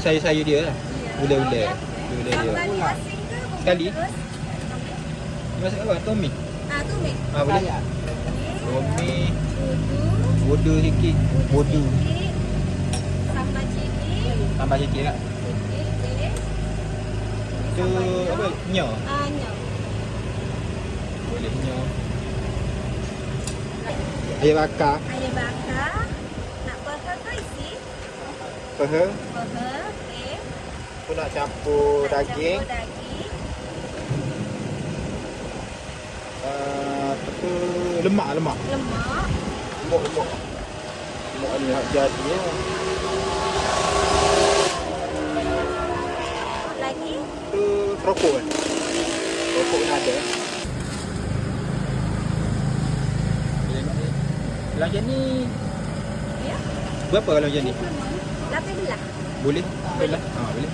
sayur-sayur dia lah. Ule-ule. Ule-ule dia. Sambal ni asin ke? Sekali? Terus? Masak apa? Tomi? Tumis. Boleh. Tomi. Wudu. Bodoh sikit. Bodoh. Sikit. Sambal cili. Tambah sikit tak? Okey, okey. Tu apa? Nyo. Nyo. Boleh nyo. Ayam bakar. Ayam bakar. Nak peha ke isi? Peha. Peha. Okey. Tu nak campur Nak daging. campur daging. Apa tu? Lemak. Lemak. Lemak. Lemak ni nak jadi ya. Lagi. Tu keropok kan? Keropok pun ada. Lonjong ni Ya. berapa kalau lonjong ni? 18. Boleh? Boleh. Boleh.